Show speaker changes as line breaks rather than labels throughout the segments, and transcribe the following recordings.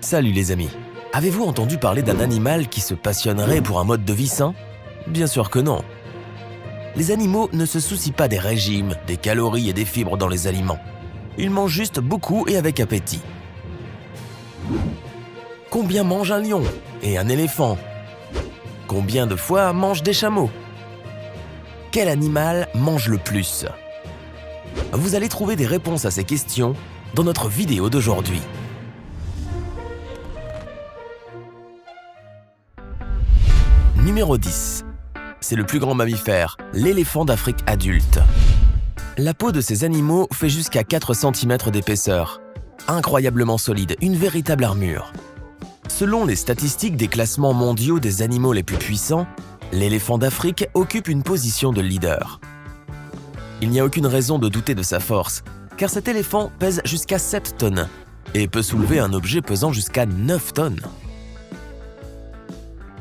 Salut les amis. Avez-vous entendu parler d'un animal qui se passionnerait pour un mode de vie sain? Bien sûr que non. Les animaux ne se soucient pas des régimes, des calories et des fibres dans les aliments. Ils mangent juste beaucoup et avec appétit. Combien mange un lion et un éléphant? Combien de fois mangent des chameaux? Quel animal mange le plus? Vous allez trouver des réponses à ces questions dans notre vidéo d'aujourd'hui. Numéro 10. C'est le plus grand mammifère, l'éléphant d'Afrique adulte. La peau de ces animaux fait jusqu'à 4 cm d'épaisseur. Incroyablement solide, une véritable armure. Selon les statistiques des classements mondiaux des animaux les plus puissants, l'éléphant d'Afrique occupe une position de leader. Il n'y a aucune raison de douter de sa force, car cet éléphant pèse jusqu'à 7 tonnes et peut soulever un objet pesant jusqu'à 9 tonnes.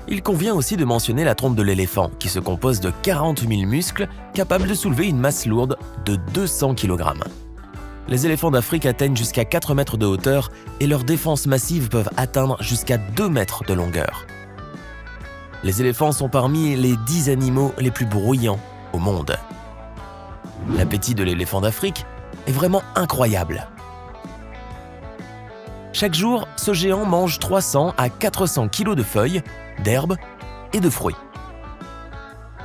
Il convient aussi de mentionner la trompe de l'éléphant, qui se compose de 40 000 muscles capables de soulever une masse lourde de 200 kg. Les éléphants d'Afrique atteignent jusqu'à 4 mètres de hauteur et leurs défenses massives peuvent atteindre jusqu'à 2 mètres de longueur. Les éléphants sont parmi les 10 animaux les plus bruyants au monde. L'appétit de l'éléphant d'Afrique est vraiment incroyable. Chaque jour, ce géant mange 300 à 400 kg de feuilles, d'herbes et de fruits.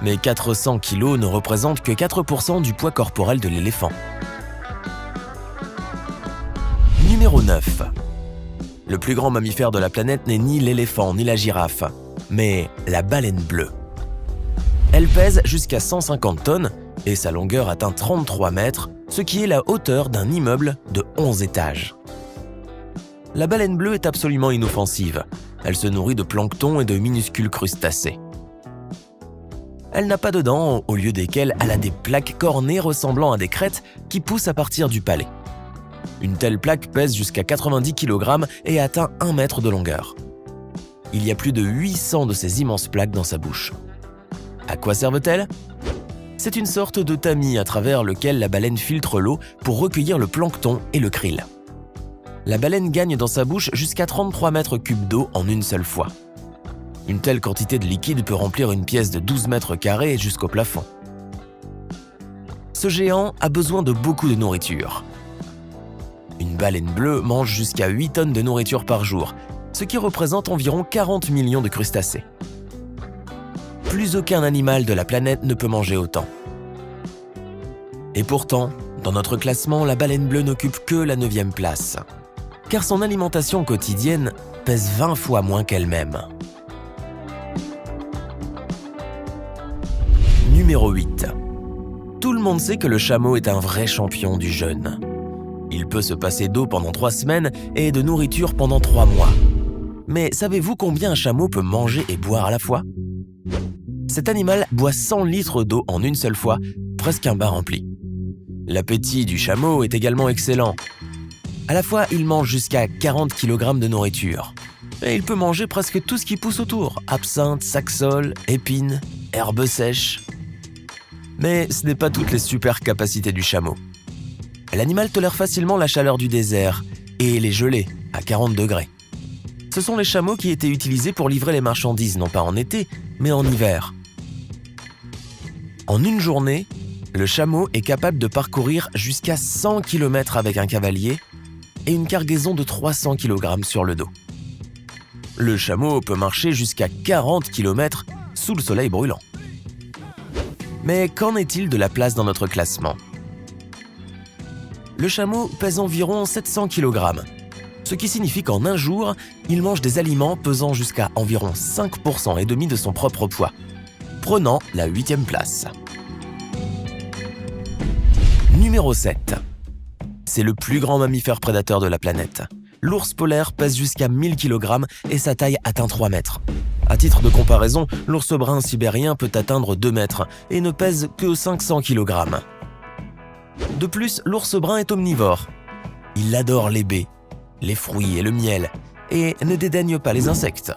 Mais 400 kg ne représentent que 4% du poids corporel de l'éléphant. Numéro 9. Le plus grand mammifère de la planète n'est ni l'éléphant ni la girafe, mais la baleine bleue. Elle pèse jusqu'à 150 tonnes et sa longueur atteint 33 mètres, ce qui est la hauteur d'un immeuble de 11 étages. La baleine bleue est absolument inoffensive. Elle se nourrit de plancton et de minuscules crustacés. Elle n'a pas de dents, au lieu desquelles elle a des plaques cornées ressemblant à des crêtes qui poussent à partir du palais. Une telle plaque pèse jusqu'à 90 kg et atteint 1 mètre de longueur. Il y a plus de 800 de ces immenses plaques dans sa bouche. À quoi servent-elles? C'est une sorte de tamis à travers lequel la baleine filtre l'eau pour recueillir le plancton et le krill. La baleine gagne dans sa bouche jusqu'à 33 mètres cubes d'eau en une seule fois. Une telle quantité de liquide peut remplir une pièce de 12 mètres carrés jusqu'au plafond. Ce géant a besoin de beaucoup de nourriture. Une baleine bleue mange jusqu'à 8 tonnes de nourriture par jour, ce qui représente environ 40 millions de crustacés. Plus aucun animal de la planète ne peut manger autant. Et pourtant, dans notre classement, la baleine bleue n'occupe que la 9e place. Car son alimentation quotidienne pèse 20 fois moins qu'elle-même. Numéro 8. Tout le monde sait que le chameau est un vrai champion du jeûne. Il peut se passer d'eau pendant 3 semaines et de nourriture pendant 3 mois. Mais savez-vous combien un chameau peut manger et boire à la fois? Cet animal boit 100 litres d'eau en une seule fois, presque un bain rempli. L'appétit du chameau est également excellent. À la fois, il mange jusqu'à 40 kg de nourriture. Et il peut manger presque tout ce qui pousse autour, absinthe, saxaul, épines, herbes sèches. Mais ce n'est pas toutes les super capacités du chameau. L'animal tolère facilement la chaleur du désert et les gelées à 40 degrés. Ce sont les chameaux qui étaient utilisés pour livrer les marchandises, non pas en été, mais en hiver. En une journée, le chameau est capable de parcourir jusqu'à 100 km avec un cavalier et une cargaison de 300 kg sur le dos. Le chameau peut marcher jusqu'à 40 km sous le soleil brûlant. Mais qu'en est-il de la place dans notre classement? Le chameau pèse environ 700 kg, ce qui signifie qu'en un jour, il mange des aliments pesant jusqu'à environ 5,5% de son propre poids, prenant la 8e place. Numéro 7. C'est le plus grand mammifère prédateur de la planète. L'ours polaire pèse jusqu'à 1000 kg et sa taille atteint 3 mètres. À titre de comparaison, l'ours brun sibérien peut atteindre 2 mètres et ne pèse que 500 kg. De plus, l'ours brun est omnivore. Il adore les baies, les fruits et le miel, et ne dédaigne pas les insectes.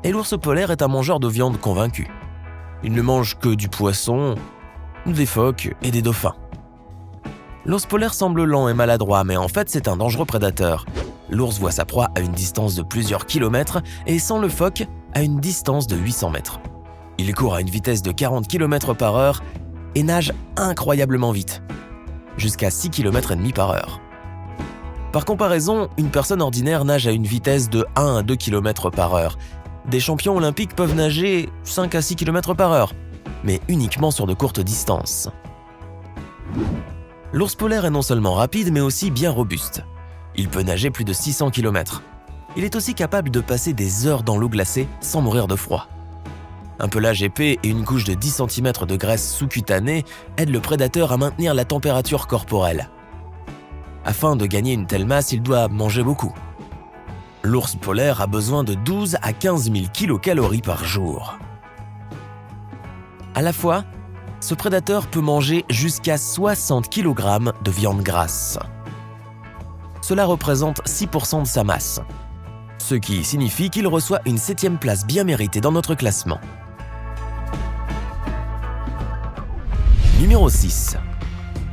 Et l'ours polaire est un mangeur de viande convaincu. Il ne mange que du poisson, des phoques et des dauphins. L'ours polaire semble lent et maladroit, mais en fait c'est un dangereux prédateur. l'ours voit sa proie à une distance de plusieurs kilomètres et sans le phoque à une distance de 800 mètres. Il court à une vitesse de 40 km/h et nage incroyablement vite, jusqu'à 6 km et demi par heure. Par comparaison, une personne ordinaire nage à une vitesse de 1 à 2 km/h. Des champions olympiques peuvent nager 5 à 6 km/h, mais uniquement sur de courtes distances. L'ours polaire est non seulement rapide, mais aussi bien robuste. Il peut nager plus de 600 km. Il est aussi capable de passer des heures dans l'eau glacée sans mourir de froid. Un pelage épais et une couche de 10 cm de graisse sous-cutanée aident le prédateur à maintenir la température corporelle. Afin de gagner une telle masse, il doit manger beaucoup. L'ours polaire a besoin de 12 à 15 000 kcal par jour. À la fois, ce prédateur peut manger jusqu'à 60 kg de viande grasse. Cela représente 6% de sa masse, ce qui signifie qu'il reçoit une 7e place bien méritée dans notre classement. Numéro 6.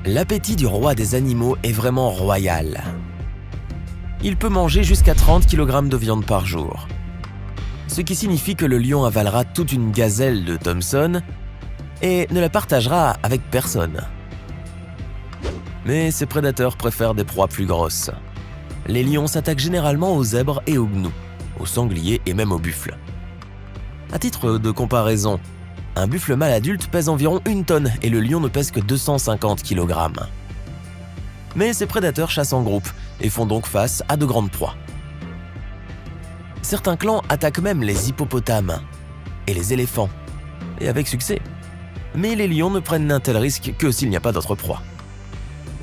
L'appétit du roi des animaux est vraiment royal. Il peut manger jusqu'à 30 kg de viande par jour, ce qui signifie que le lion avalera toute une gazelle de Thomson et ne la partagera avec personne. Mais ces prédateurs préfèrent des proies plus grosses. Les lions s'attaquent généralement aux zèbres et aux gnous, aux sangliers et même aux buffles. À titre de comparaison, un buffle mâle adulte pèse environ 1 tonne et le lion ne pèse que 250 kg. Mais ces prédateurs chassent en groupe et font donc face à de grandes proies. Certains clans attaquent même les hippopotames et les éléphants, et avec succès. Mais les lions ne prennent un tel risque que s'il n'y a pas d'autre proie.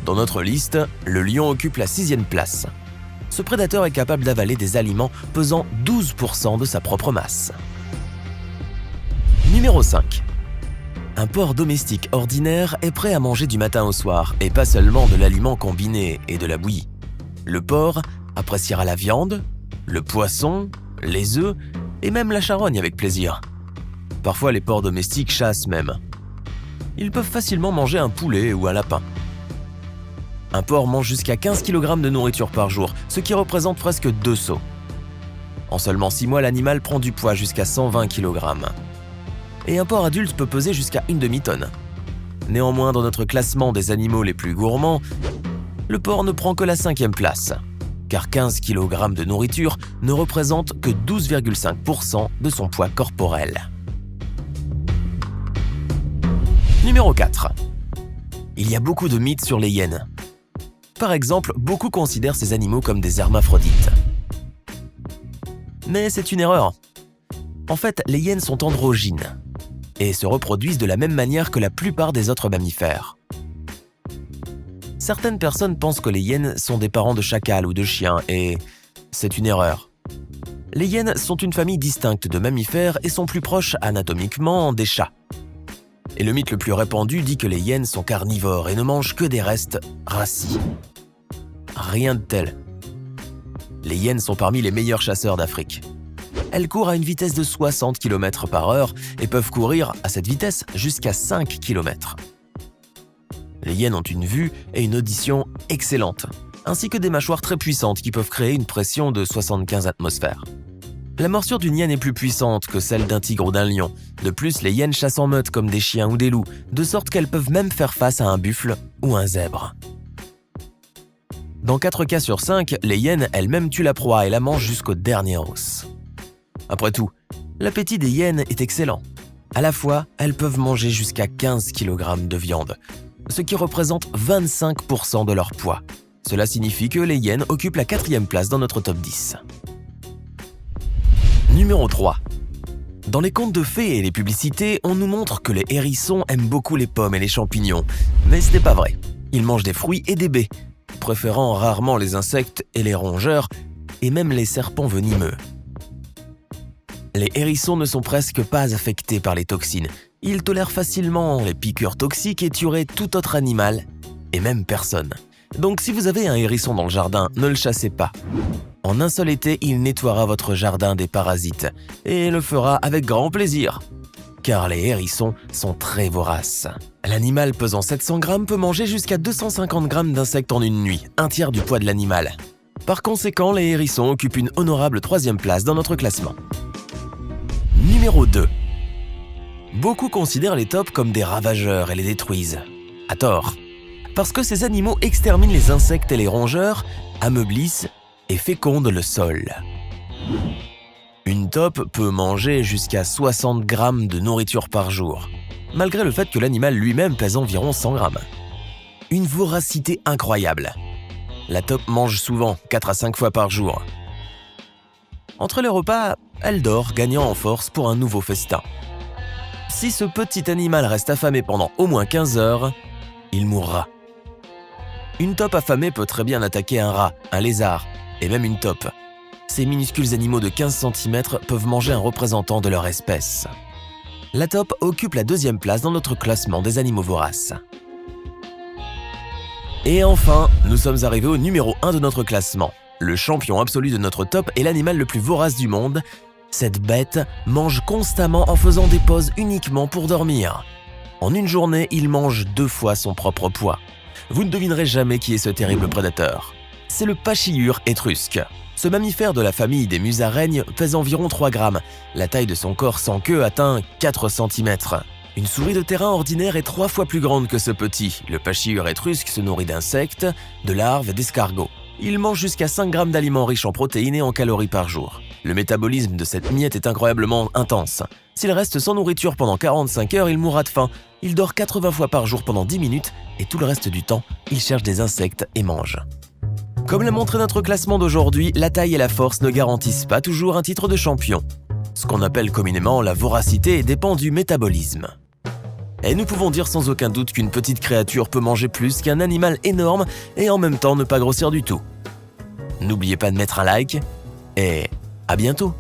Dans notre liste, le lion occupe la 6e place. Ce prédateur est capable d'avaler des aliments pesant 12% de sa propre masse. Numéro 5. Un porc domestique ordinaire est prêt à manger du matin au soir, et pas seulement de l'aliment combiné et de la bouillie. Le porc appréciera la viande, le poisson, les œufs et même la charogne avec plaisir. Parfois, les porcs domestiques chassent même. Ils peuvent facilement manger un poulet ou un lapin. Un porc mange jusqu'à 15 kg de nourriture par jour, ce qui représente presque 2 seaux. En seulement 6 mois, l'animal prend du poids jusqu'à 120 kg. Et un porc adulte peut peser jusqu'à une demi-tonne. Néanmoins, dans notre classement des animaux les plus gourmands, le porc ne prend que la 5e place, car 15 kg de nourriture ne représente que 12,5% de son poids corporel. Numéro 4. Il y a beaucoup de mythes sur les hyènes. Par exemple, beaucoup considèrent ces animaux comme des hermaphrodites. Mais c'est une erreur. En fait, les hyènes sont androgynes et se reproduisent de la même manière que la plupart des autres mammifères. Certaines personnes pensent que les hyènes sont des parents de chacals ou de chiens, et c'est une erreur. Les hyènes sont une famille distincte de mammifères et sont plus proches anatomiquement des chats. Et le mythe le plus répandu dit que les hyènes sont carnivores et ne mangent que des restes rassis. Rien de tel. Les hyènes sont parmi les meilleurs chasseurs d'Afrique. Elles courent à une vitesse de 60 km/h et peuvent courir à cette vitesse jusqu'à 5 km. Les hyènes ont une vue et une audition excellentes, ainsi que des mâchoires très puissantes qui peuvent créer une pression de 75 atmosphères. La morsure d'une hyène est plus puissante que celle d'un tigre ou d'un lion. De plus, les hyènes chassent en meute comme des chiens ou des loups, de sorte qu'elles peuvent même faire face à un buffle ou un zèbre. Dans 4 cas sur 5, les hyènes elles-mêmes tuent la proie et la mangent jusqu'au dernier os. Après tout, l'appétit des hyènes est excellent. À la fois, elles peuvent manger jusqu'à 15 kg de viande, ce qui représente 25% de leur poids. Cela signifie que les hyènes occupent la 4e place dans notre top 10. Numéro 3. Dans les contes de fées et les publicités, on nous montre que les hérissons aiment beaucoup les pommes et les champignons. Mais ce n'est pas vrai. Ils mangent des fruits et des baies, préférant rarement les insectes et les rongeurs, et même les serpents venimeux. Les hérissons ne sont presque pas affectés par les toxines. Ils tolèrent facilement les piqûres toxiques et tueraient tout autre animal, et même personne. Donc si vous avez un hérisson dans le jardin, ne le chassez pas. En un seul été, il nettoiera votre jardin des parasites, et le fera avec grand plaisir. Car les hérissons sont très voraces. L'animal pesant 700 grammes peut manger jusqu'à 250 grammes d'insectes en une nuit, un tiers du poids de l'animal. Par conséquent, les hérissons occupent une honorable 3e place dans notre classement. Numéro 2. Beaucoup considèrent les taupes comme des ravageurs et les détruisent. À tort. Parce que ces animaux exterminent les insectes et les rongeurs, ameublissent et fécondent le sol. Une taupe peut manger jusqu'à 60 grammes de nourriture par jour, malgré le fait que l'animal lui-même pèse environ 100 grammes. Une voracité incroyable. La taupe mange souvent 4 à 5 fois par jour. Entre les repas, elle dort, gagnant en force pour un nouveau festin. Si ce petit animal reste affamé pendant au moins 15 heures, il mourra. Une taupe affamée peut très bien attaquer un rat, un lézard et même une taupe. Ces minuscules animaux de 15 cm peuvent manger un représentant de leur espèce. La taupe occupe la 2e place dans notre classement des animaux voraces. Et enfin, nous sommes arrivés au numéro 1 de notre classement. Le champion absolu de notre taupe est l'animal le plus vorace du monde. Cette bête mange constamment en faisant des pauses uniquement pour dormir. En une journée, il mange 2 fois son propre poids. Vous ne devinerez jamais qui est ce terrible prédateur. C'est le pachyure étrusque. Ce mammifère de la famille des musaraignes pèse environ 3 grammes. La taille de son corps sans queue atteint 4 cm. Une souris de terrain ordinaire est 3 fois plus grande que ce petit. Le pachyure étrusque se nourrit d'insectes, de larves et d'escargots. Il mange jusqu'à 5 grammes d'aliments riches en protéines et en calories par jour. Le métabolisme de cette miette est incroyablement intense. S'il reste sans nourriture pendant 45 heures, il mourra de faim. Il dort 80 fois par jour pendant 10 minutes et tout le reste du temps, il cherche des insectes et mange. Comme l'a montré notre classement d'aujourd'hui, la taille et la force ne garantissent pas toujours un titre de champion. Ce qu'on appelle communément la voracité dépend du métabolisme. Et nous pouvons dire sans aucun doute qu'une petite créature peut manger plus qu'un animal énorme et en même temps ne pas grossir du tout. N'oubliez pas de mettre un like et à bientôt!